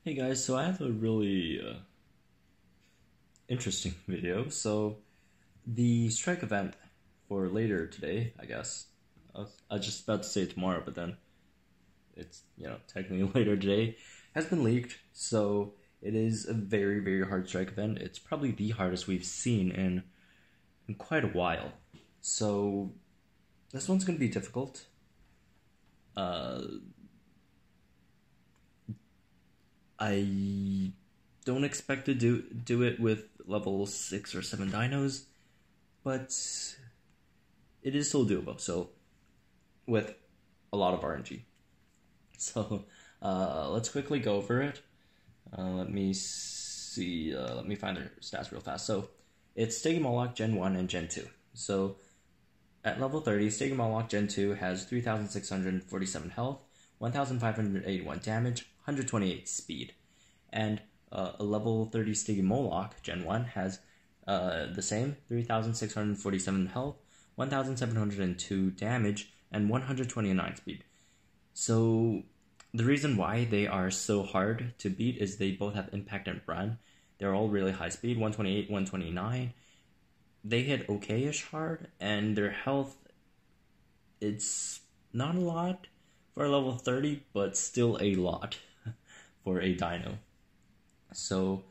Hey guys, so I have a really interesting video. So the strike event for later today, I guess. I was just about to say tomorrow, but then it's technically later today, has been leaked. So it is a very very hard strike event. It's probably the hardest we've seen in quite a while. So this one's gonna be difficult. Uh, I don't expect to do it with level 6 or 7 dinos, but it is still doable. So with a lot of RNG. So let's quickly go over it. Let me see. Let me find their stats real fast. So it's Stygimoloch Gen 1 and Gen 2. So at level 30, Stygimoloch Gen 2 has 3,647 health, 1,581 damage, 128 speed. And a level 30 Stygimoloch Gen 1 has the same 3,647 health, 1,702 damage, and 129 speed. So the reason why they are so hard to beat is they both have impact and run. They're all really high speed, 128, 129. They hit okay-ish hard, and their health, it's not a lot for a level 30, but still a lot for a dino. So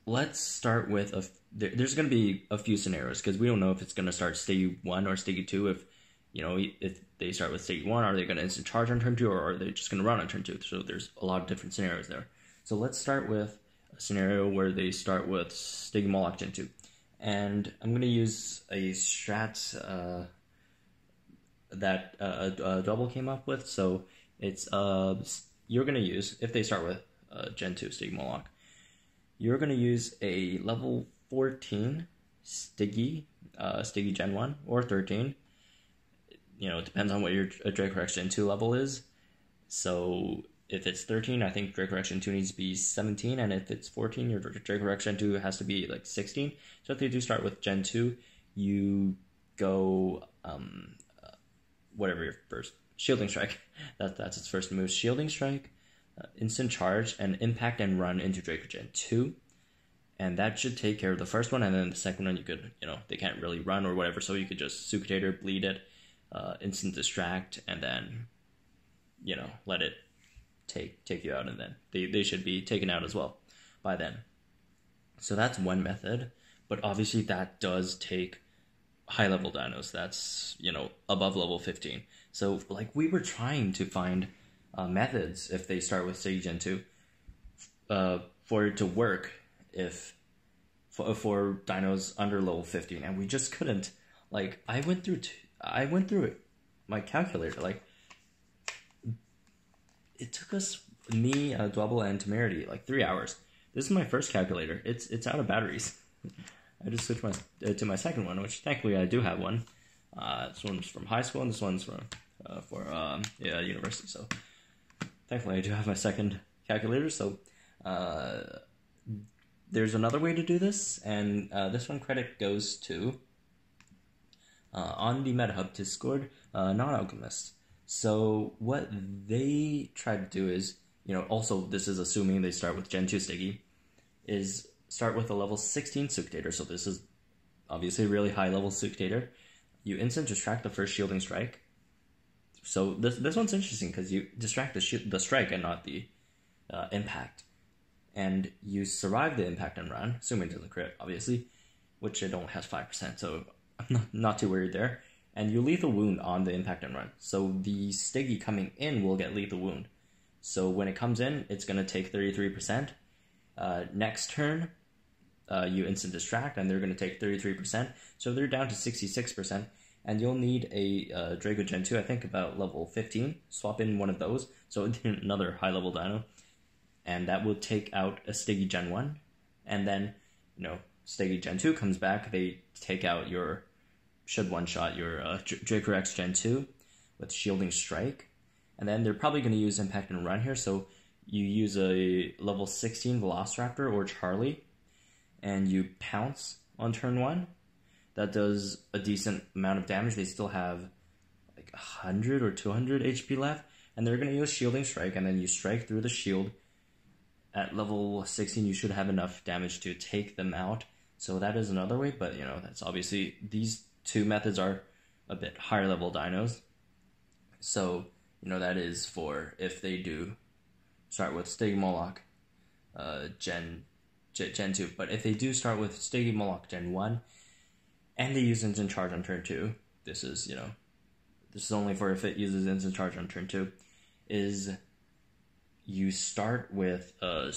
let's start with there's going to be a few scenarios because we don't know if it's going to start Styggy 1 or Styggy 2. If they start with Styggy 1, are they going to instant charge on turn 2, or are they just going to run on turn 2? So there's a lot of different scenarios there. So let's start with a scenario where they start with Stygimoloch Gen 2. And I'm going to use a strat that Double came up with. So it's you're going to use, if they start with Gen 2 Stygimoloch, you're going to use a level 14 Styggy Gen 1 or 13. It depends on what your Dracorex Gen 2 level is. So if it's 13, I think Dracorex Gen 2 needs to be 17, and if it's 14, your Dracorex Gen 2 has to be like 16. So if they do start with Gen 2, you go whatever your first Shielding Strike. That's its first move. Shielding Strike, instant charge, and impact and run into Draco Gen 2. And that should take care of the first one, and then the second one you could, they can't really run or whatever, so you could just Sucutator, bleed it, instant distract, and then, let it take you out, and then they should be taken out as well by then. So that's one method, but obviously that does take high level dinos. That's, above level 15. So like we were trying to find methods if they start with Styggy Gen 2 for it to work if for dinos under level 15, and we just couldn't. Like I went through it, my calculator. Like it took me, Double, and Temerity like 3 hours. This is my first calculator. It's out of batteries. I just switched to my second one, which thankfully I do have one. This one's from high school, and this one's from university. So thankfully I do have my second calculator. So there's another way to do this, and this one credit goes to on the MetaHub Discord, Non-Alchemist. So what they try to do is, also this is assuming they start with Gen 2 Styggy, is start with a level 16 Sucutator. So this is obviously a really high level Sucutator. You instant distract the first Shielding Strike. So this one's interesting because you distract the strike and not the impact. And you survive the impact and run, assuming it doesn't crit, obviously, which it only has 5%, so I'm not too worried there. And you lethal wound on the impact and run. So the Styggy coming in will get lethal wound. So when it comes in, it's going to take 33%. Next turn, you instant distract, and they're going to take 33%. So they're down to 66%. And you'll need a Draco Gen 2, I think about level 15. Swap in one of those. So another high level dino. And that will take out a Styggy Gen 1. And then, Styggy Gen 2 comes back. They take out should one-shot your Dracorex Gen 2 with Shielding Strike. And then they're probably going to use Impact and Run here. So you use a level 16 Velociraptor or Charlie, and you pounce on turn 1. That does a decent amount of damage. They still have like 100 or 200 HP left. And they're going to use Shielding Strike, and then you strike through the shield. At level 16, you should have enough damage to take them out. So that is another way, but, that's obviously... These two methods are a bit higher level dinos. So, that is for if they do start with Stygimoloch Gen 2. But if they do start with Stygimoloch Gen 1, and they use Instant Charge on turn 2, this is only for if it uses Instant Charge on turn 2, is you start with what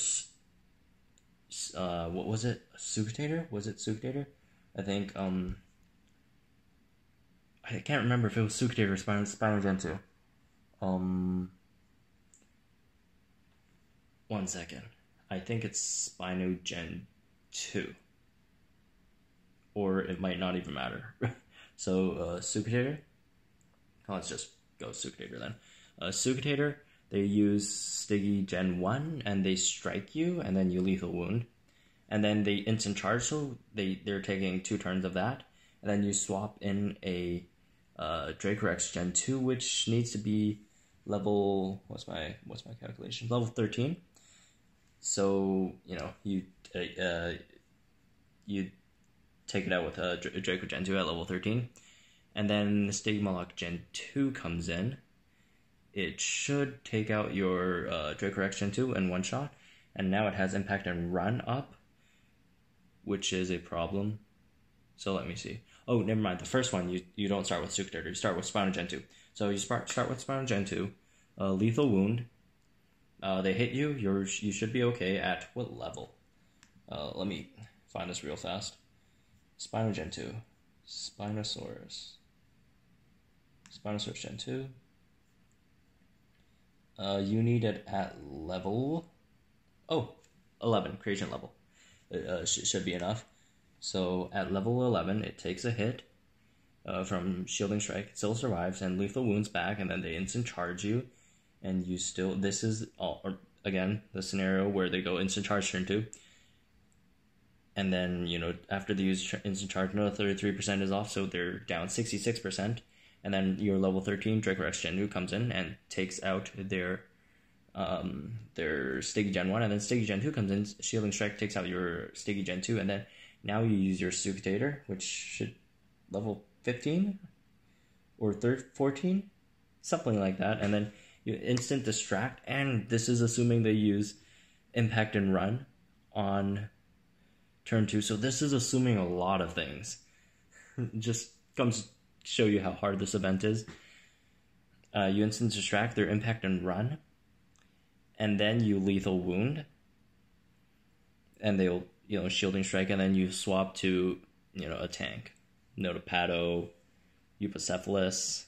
was it? Sucutator? Was it Sucutator? I think, I can't remember if it was Sucutator or Spino Gen 2. 1 second. I think it's Spino Gen 2. Or it might not even matter. So, Sucutator. Let's just go Sucutator then. Sucutator, they use Stygi Gen 1, and they strike you, and then you lethal wound. And then they instant charge, so they're taking 2 turns of that. And then you swap in a Dracorex Gen 2, which needs to be level... What's my calculation? Level 13. So, you take it out with a Draco Gen 2 at level 13. And then the Stygimoloch Gen 2 comes in. It should take out your Dracorex Gen 2 in one shot. And now it has impact and run up, which is a problem. So let me see. Oh, never mind. The first one, you don't start with Sucutator. You start with Spino Gen 2. So you start with Spino Gen 2. Lethal wound. They hit you. You should be okay at what level? Let me find this real fast. Spino Gen 2. Spinosaurus Gen 2. You need it at level... 11. Creation level. It should be enough. So at level 11, it takes a hit from Shielding Strike. It still survives, and lethal wounds back, and then they instant charge you. And you still... This is, again, the scenario where they go instant charge turn 2. And then, after they use instant charge, another 33% is off, so they're down 66%. And then your level 13 Dracorex Gen 2 comes in and takes out their Stygi Gen 1, and then Stygi Gen 2 comes in, Shielding Strike takes out your Stygi Gen 2, and then now you use your Sucutator, which should level 15 or 14, something like that, and then you instant distract, and this is assuming they use impact and run on turn 2, so this is assuming a lot of things. Just comes to show you how hard this event is. You instant distract, their impact and run, and then you lethal wound, and they'll, Shielding Strike, and then you swap to, a tank. Notapado, Eupocephalus,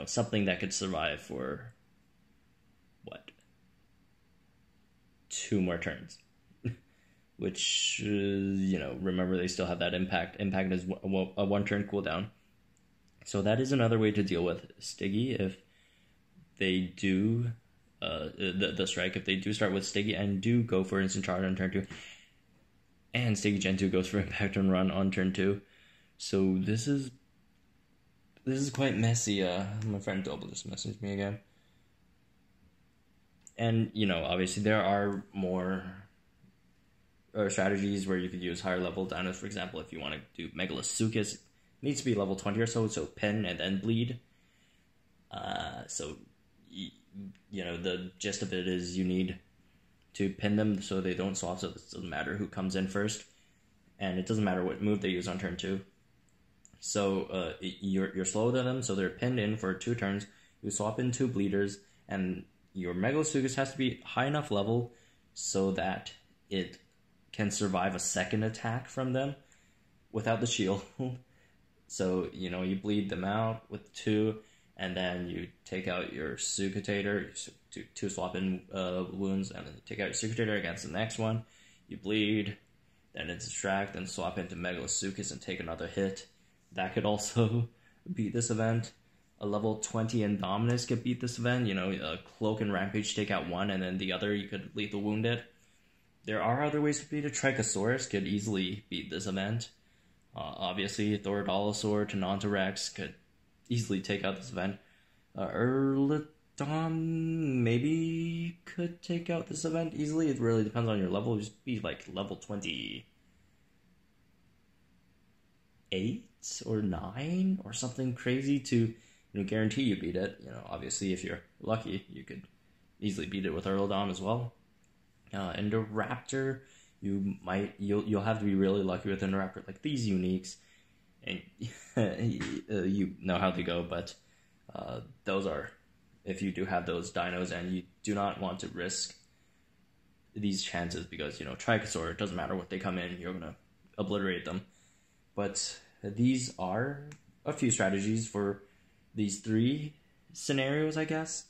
something that could survive for, 2 more turns. Which, remember they still have that impact. Impact is a 1-turn cooldown. So that is another way to deal with Stygi if they do... the strike, if they do start with Stygi and do go for instant charge on turn 2, and Stygi Gen 2 goes for impact and run on turn 2. So this is quite messy. My friend Double just messaged me again. And, obviously there are more strategies where you could use higher level dinos. For example, if you want to do Megalosuchus, it needs to be level 20 or so pin and then bleed. The gist of it is you need to pin them so they don't swap, so it doesn't matter who comes in first, and it doesn't matter what move they use on turn 2. So you're slower than them, so they're pinned in for 2 turns. You swap in 2 bleeders, and your Megalosuchus has to be high enough level so that it can survive a second attack from them without the shield. So, you bleed them out with 2, and then you take out your Sucutator to swap in wounds, and then you take out your Sucutator against the next one. You bleed, then it's distract, then swap into Megalosuchus and take another hit. That could also beat this event. A level 20 Indominus could beat this event. Cloak and Rampage take out one, and then the other you could lethal wound it. There are other ways to beat it. Trichosaurus could easily beat this event. Obviously, Thorodolosaur to Nontorex could easily take out this event. Dom maybe could take out this event easily. It really depends on your level. Just be like level 28 or 9 or something crazy to guarantee you beat it. Obviously if you're lucky, you could easily beat it with Earl Dom as well. Indoraptor, you'll have to be really lucky with Indoraptor. Like these uniques, and you know how they go, but those are, if you do have those dinos and you do not want to risk these chances, because Trichosaur, it doesn't matter what they come in, you're gonna obliterate them. But these are a few strategies for these 3 scenarios, I guess.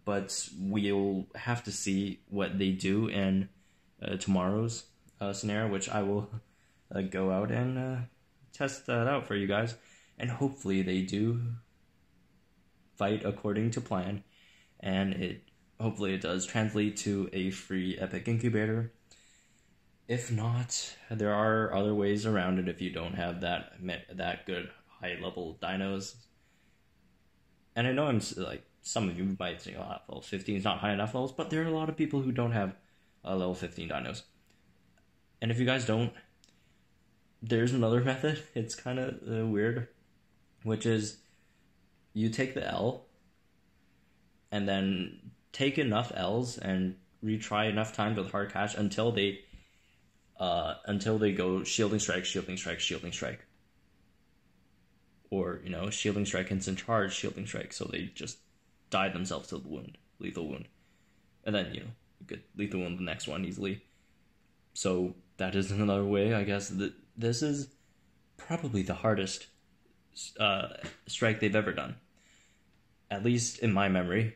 But we'll have to see what they do in tomorrow's scenario, which I will go out and test that out for you guys. And hopefully they do fight according to plan, and hopefully it does translate to a free epic incubator. If not, there are other ways around it if you don't have that good high level dinos. And I know I'm like, some of you might think, level 15 is not high enough levels, but there are a lot of people who don't have level 15 dinos. And if you guys don't, there's another method. It's kind of weird, which is you take the L and then take enough L's and retry enough times with hard cash until they go shielding strike, shielding strike, shielding strike. Or, shielding strike, instant charge, shielding strike, so they just die themselves to the wound, lethal wound. And then, you could lethal wound the next one easily. So that is another way, I guess. This is probably the hardest strike they've ever done. At least in my memory,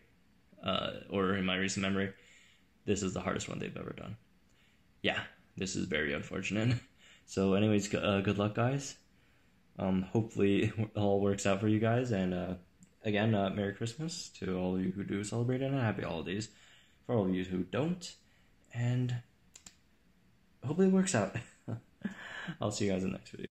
or in my recent memory, this is the hardest one they've ever done. Yeah, this is very unfortunate. So anyways, good luck, guys. Hopefully it all works out for you guys, and again, Merry Christmas to all of you who do celebrate it, and Happy Holidays for all of you who don't, and hopefully it works out. I'll see you guys in the next video.